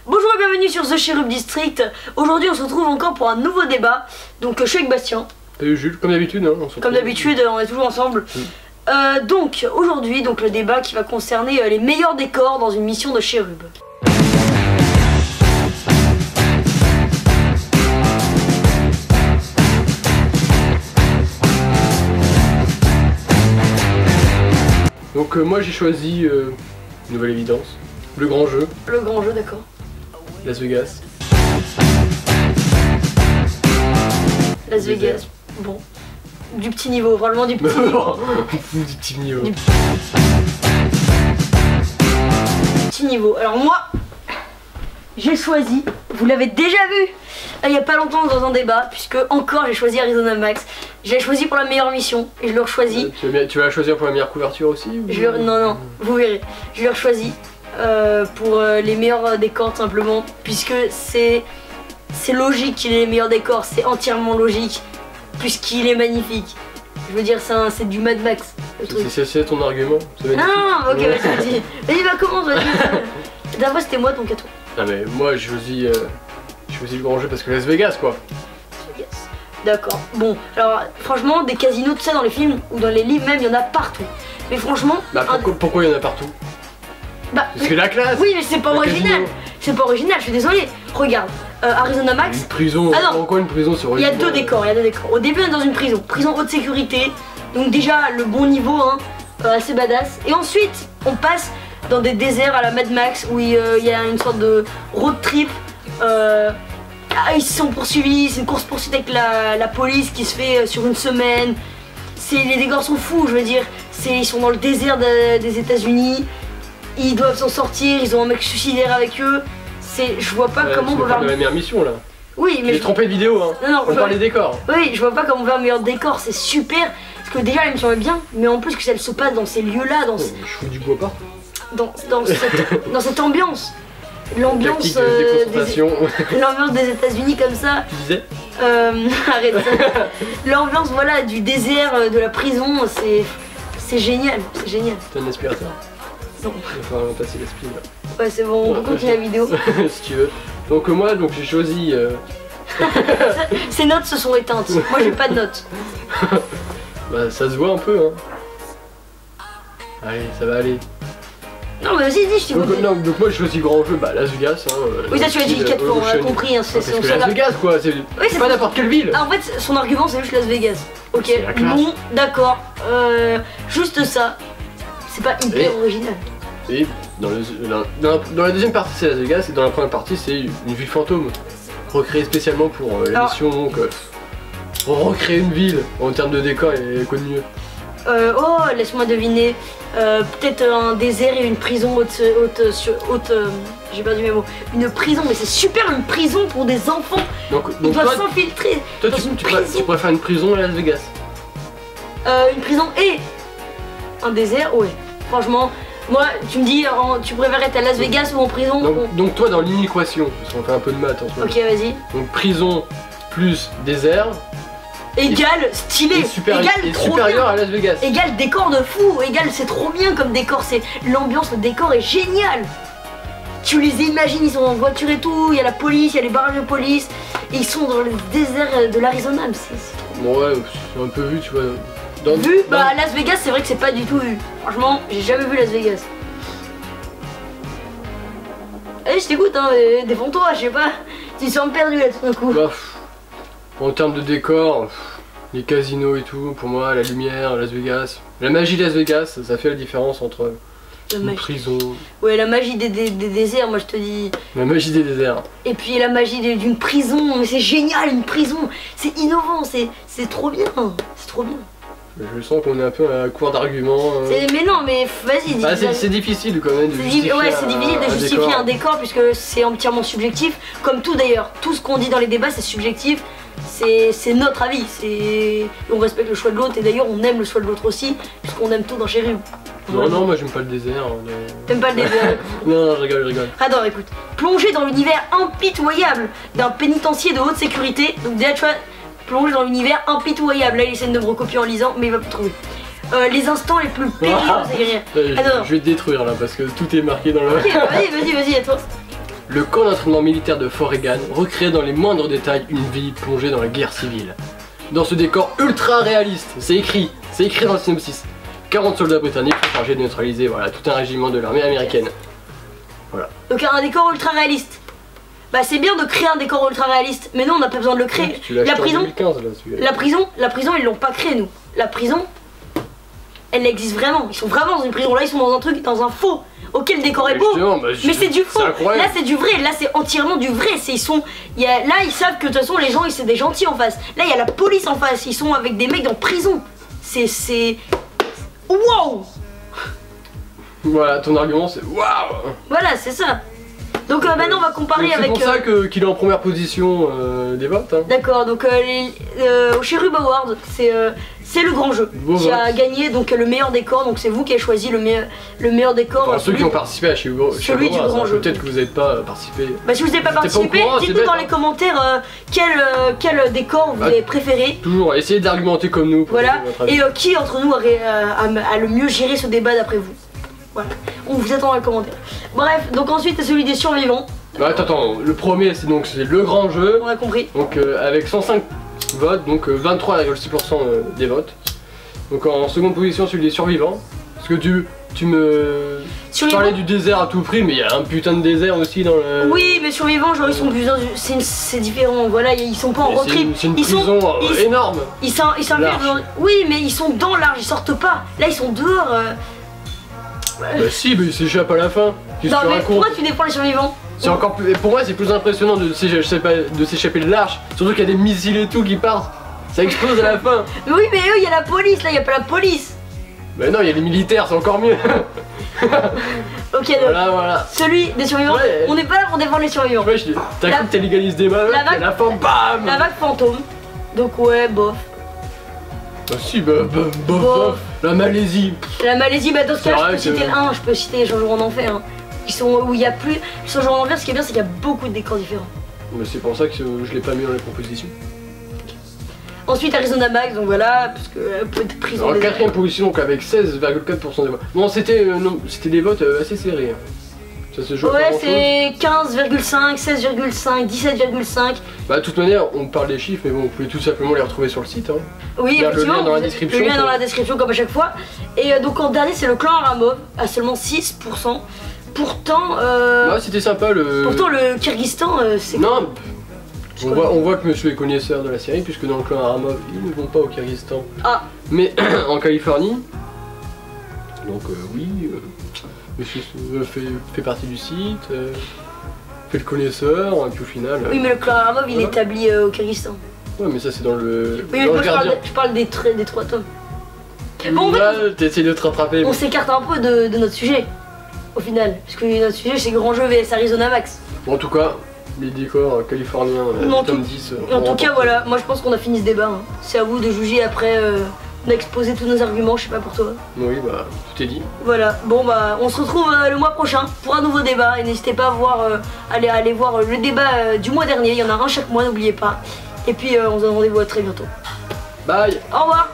Bonjour et bienvenue sur The Cherub District. Aujourd'hui on se retrouve encore pour un nouveau débat. Donc je suis avec Bastien. Salut Jules, comme d'habitude hein, Comme d'habitude on est toujours ensemble. Donc aujourd'hui le débat qui va concerner les meilleurs décors dans une mission de Cherub. Donc moi j'ai choisi nouvelle évidence, le grand jeu. Le grand jeu, d'accord. Las Vegas. Las Vegas, bon. Du petit niveau, vraiment du petit niveau. Du petit niveau. Du petit niveau. Alors moi, j'ai choisi, vous l'avez déjà vu il y a pas longtemps dans un débat, puisque encore j'ai choisi Arizona Max. Je l'ai choisi pour la meilleure mission et je le choisi. Tu vas la choisir pour la meilleure couverture aussi ou... Non, vous verrez. Je le choisi pour les meilleurs décors simplement, puisque c'est logique qu'il ait les meilleurs décors, c'est entièrement logique, puisqu'il est magnifique. Je veux dire, c'est du Mad Max. C'est ton argument? Non, ok, vas-y. Vas-y, va, commence, vas-y. D'abord, c'était moi, donc à toi. Non mais moi j'ai choisi le grand jeu parce que Las Vegas quoi. D'accord. Bon, alors franchement, des casinos, tout ça dans les films ou dans les livres même, il y en a partout. Mais franchement... Bah pourquoi il y en a partout? Bah, parce que la classe. Oui, mais c'est pas original. C'est pas original, je suis désolée. Regarde, Arizona Max... Une prison, pourquoi une prison c'est original? Il y a deux décors, Au début, on est dans une prison. Prison haute sécurité. Donc déjà, le bon niveau, hein, assez badass. Et ensuite, on passe dans des déserts à la Mad Max où il y a une sorte de road trip. Ils se sont poursuivis, c'est une course poursuite avec la police qui se fait sur une semaine. Les décors sont fous, je veux dire. Ils sont dans le désert des États-Unis. Ils doivent s'en sortir, ils ont un mec suicidaire avec eux. Je vois pas comment on peut faire. la meilleure mission là. Oui, mais. J'ai trompé de vidéo, hein. Non, on parle des décors. Oui, je vois pas comment on fait un meilleur décor, c'est super. Parce que déjà la mission est bien, mais en plus que ça se passe dans ces lieux-là, Je fous du bois partout. Dans cette ambiance. L'ambiance des États-Unis comme ça. Tu disais arrête. L'ambiance voilà du désert, de la prison, c'est génial, c'est génial. T'as un aspirateur? Non. Il va falloir passer l'aspirateur là. Ouais c'est bon, on peut continuer la vidéo. Si tu veux. Donc moi j'ai choisi. Ces notes se sont éteintes. Moi j'ai pas de notes. Bah ça se voit un peu hein. Allez, ça va aller. Non mais vas-y, dis, je t'écoute. Donc moi je choisis le grand jeu, bah Las Vegas hein, oui ça tu l'as dit 4 fois, on a compris hein, c'est son Las Vegas quoi, c'est pas n'importe quelle ville. Ah, en fait son argument c'est juste Las Vegas. Ok, bon, d'accord, juste ça, c'est pas hyper original. Et dans la deuxième partie c'est Las Vegas et dans la première partie c'est une ville fantôme, recréée spécialement pour l'émission donc recréer une ville en termes de décor et quoi de mieux. Oh, laisse-moi deviner. Peut-être un désert et une prison haute j'ai perdu mes mots. Une prison, mais c'est super une prison pour des enfants. Donc ils doivent s'infiltrer. Toi, tu préfères une prison à Las Vegas? Une prison et un désert, ouais. Franchement, moi, tu me dis, tu préfères être à Las Vegas ou en prison? Donc toi, dans l'inéquation, parce qu'on fait un peu de maths en ce moment. Ok, vas-y. Donc prison plus désert. Égal stylé, égal trop supérieur bien. À Las Vegas. Égal décor de fou, égal c'est trop bien comme décor, c'est l'ambiance, le décor est génial. Tu les imagines, ils sont en voiture et tout, il y a la police, il y a les barrages de police, et ils sont dans le désert de l'Arizona, c'est trop bien. Bon ouais, c'est un peu vu, tu vois. Bah Las Vegas c'est vrai que c'est pas du tout vu. Franchement, j'ai jamais vu Las Vegas. Allez, je t'écoute hein, défends-toi, je sais pas. Tu te sens perdu là tout d'un coup. Bah, en termes de décor, les casinos et tout, pour moi, la lumière, Las Vegas, la magie de Las Vegas, ça fait la différence entre une prison. Ouais, la magie des déserts, moi je te dis. La magie des déserts. Et puis la magie d'une prison, mais c'est génial une prison, c'est innovant, c'est trop bien, c'est trop bien. Je sens qu'on est un peu à court d'arguments. Mais non, mais vas-y, dis. Bah, c'est difficile quand même de justifier. Ouais, c'est difficile de justifier un décor puisque c'est entièrement subjectif, comme tout d'ailleurs. Tout ce qu'on dit dans les débats, c'est subjectif. C'est notre avis, on respecte le choix de l'autre et d'ailleurs on aime le choix de l'autre aussi, puisqu'on aime tout dans Cherub. Non, moi j'aime pas le désert. T'aimes pas le désert? Non, je rigole. Attends, écoute, plonger dans l'univers impitoyable d'un pénitencier de haute sécurité, donc déjà tu vois, plonger dans l'univers impitoyable, là il essaie de me recopier en lisant, mais il va plus trouver. Les instants les plus périlleux, c'est rien. Je vais te détruire là, parce que tout est marqué dans le... Ok, vas-y, à toi. Le camp d'entraînement militaire de Fort Reagan recrée dans les moindres détails une vie plongée dans la guerre civile. Dans ce décor ultra réaliste, c'est écrit dans le synopsis. 40 soldats britanniques sont chargés de neutraliser voilà, tout un régiment de l'armée américaine. Voilà. Donc un décor ultra réaliste. Bah c'est bien de créer un décor ultra réaliste, mais nous on n'a pas besoin de le créer. La prison, 2015, là, la prison ils l'ont pas créé nous. La prison, elle existe vraiment. Ils sont vraiment dans une prison. Là ils sont dans un truc, dans un faux. Ok le décor est beau, bah, mais c'est du faux. Là c'est du vrai. Là c'est entièrement du vrai. Là ils savent que de toute façon les gens c'est des gentils en face. Là il y a la police en face. Ils sont avec des mecs en prison. C'est wow. Voilà, ton argument c'est waouh. Voilà, c'est ça. Donc maintenant on va comparer avec... C'est pour ça qu'il est en première position des votes. Hein. D'accord, donc au Cherub Award, c'est le grand jeu qui a gagné donc le meilleur décor. Donc c'est vous qui avez choisi le meilleur décor. Enfin, ceux qui ont participé à Cherub Award, peut-être que vous n'avez pas participé. Bah si vous n'avez pas participé, dites-nous dans les commentaires quel décor vous avez préféré. Toujours, essayez d'argumenter comme nous. Voilà, et qui entre nous a le mieux géré ce débat d'après vous. Voilà, on vous attend dans les commentaires. Bref, donc ensuite c'est celui des survivants. Attends, le premier c'est le grand jeu. On a compris. Donc avec 105 votes, donc 23,6% des votes. Donc en seconde position celui des survivants. Parce que tu me parlais du désert à tout prix, mais il y a un putain de désert aussi dans le... Oui, mais survivants, genre ils sont plus... C'est différent, voilà, ils sont pas en road trip. C'est une prison énorme. Ils oui, mais ils sont dans l'arche, ils sortent pas. Là ils sont dehors. Bah si, mais ils s'échappent à la fin. Non mais pourquoi tu défends les survivants? C'est encore plus... Pour moi c'est plus impressionnant de s'échapper de l'arche. Surtout qu'il y a des missiles et tout qui partent. Ça explose à la fin. Mais oui, mais eux il y a la police, là il y a pas la police. Bah non, il y a les militaires, c'est encore mieux. Ok, donc voilà. Celui des survivants, on n'est pas là pour défendre les survivants. Ouais, t'as cru que t'as légalisé des meufs, et à la fin, bam. La vague fantôme. Donc ouais, bof. Bah si, bof. La Malaisie. La Malaisie, bah dans ce cas je peux citer le 1, je peux citer les Changements en Enfer. Hein. Où il y a plus... Les Changements en Enfer, ce qui est bien c'est qu'il y a beaucoup de décors différents. Mais c'est pour ça que je l'ai pas mis dans les propositions. Ensuite Arizona Max, donc voilà, parce que peut être prison. En quatrième position, donc avec 16,4% des votes. Non, c'était des votes assez serrés. Ça se joue ouais, c'est 15,5, 16,5, 17,5. Bah de toute manière, on parle des chiffres, mais bon, vous pouvez tout simplement les retrouver sur le site. Hein. Oui, effectivement, le lien dans la description. Le lien dans la description comme à chaque fois. Et donc en dernier, c'est le clan Aramov, à seulement 6%. Pourtant... Ouais, c'était sympa le... Pourtant le Kyrgyzstan, c'est... Non, on voit que monsieur est connaisseur de la série, puisque dans le clan Aramov, ils ne vont pas au Kyrgyzstan. Ah. Mais en Californie, donc oui, monsieur fait partie du site, fait le connaisseur, et puis au final... Oui, mais le clan Aramov, il est établi au Kyrgyzstan. Ouais, mais ça c'est dans le... Oui, mais je parle des 3 tomes. Bon, là, t'essayes de te rattraper. On s'écarte un peu de notre sujet, au final, puisque notre sujet c'est Grand Jeu vs Arizona Max. Bon, en tout cas... Les décors californiens, tome 10. En tout cas, voilà, moi je pense qu'on a fini ce débat. Hein. C'est à vous de juger après. On a exposé tous nos arguments, je sais pas pour toi. Oui, bah, tout est dit. Voilà, bon, bah, on se retrouve le mois prochain pour un nouveau débat. Et n'hésitez pas à voir, aller voir le débat du mois dernier. Il y en a un chaque mois, n'oubliez pas. Et puis, on se donne rendez-vous à très bientôt. Bye. Au revoir.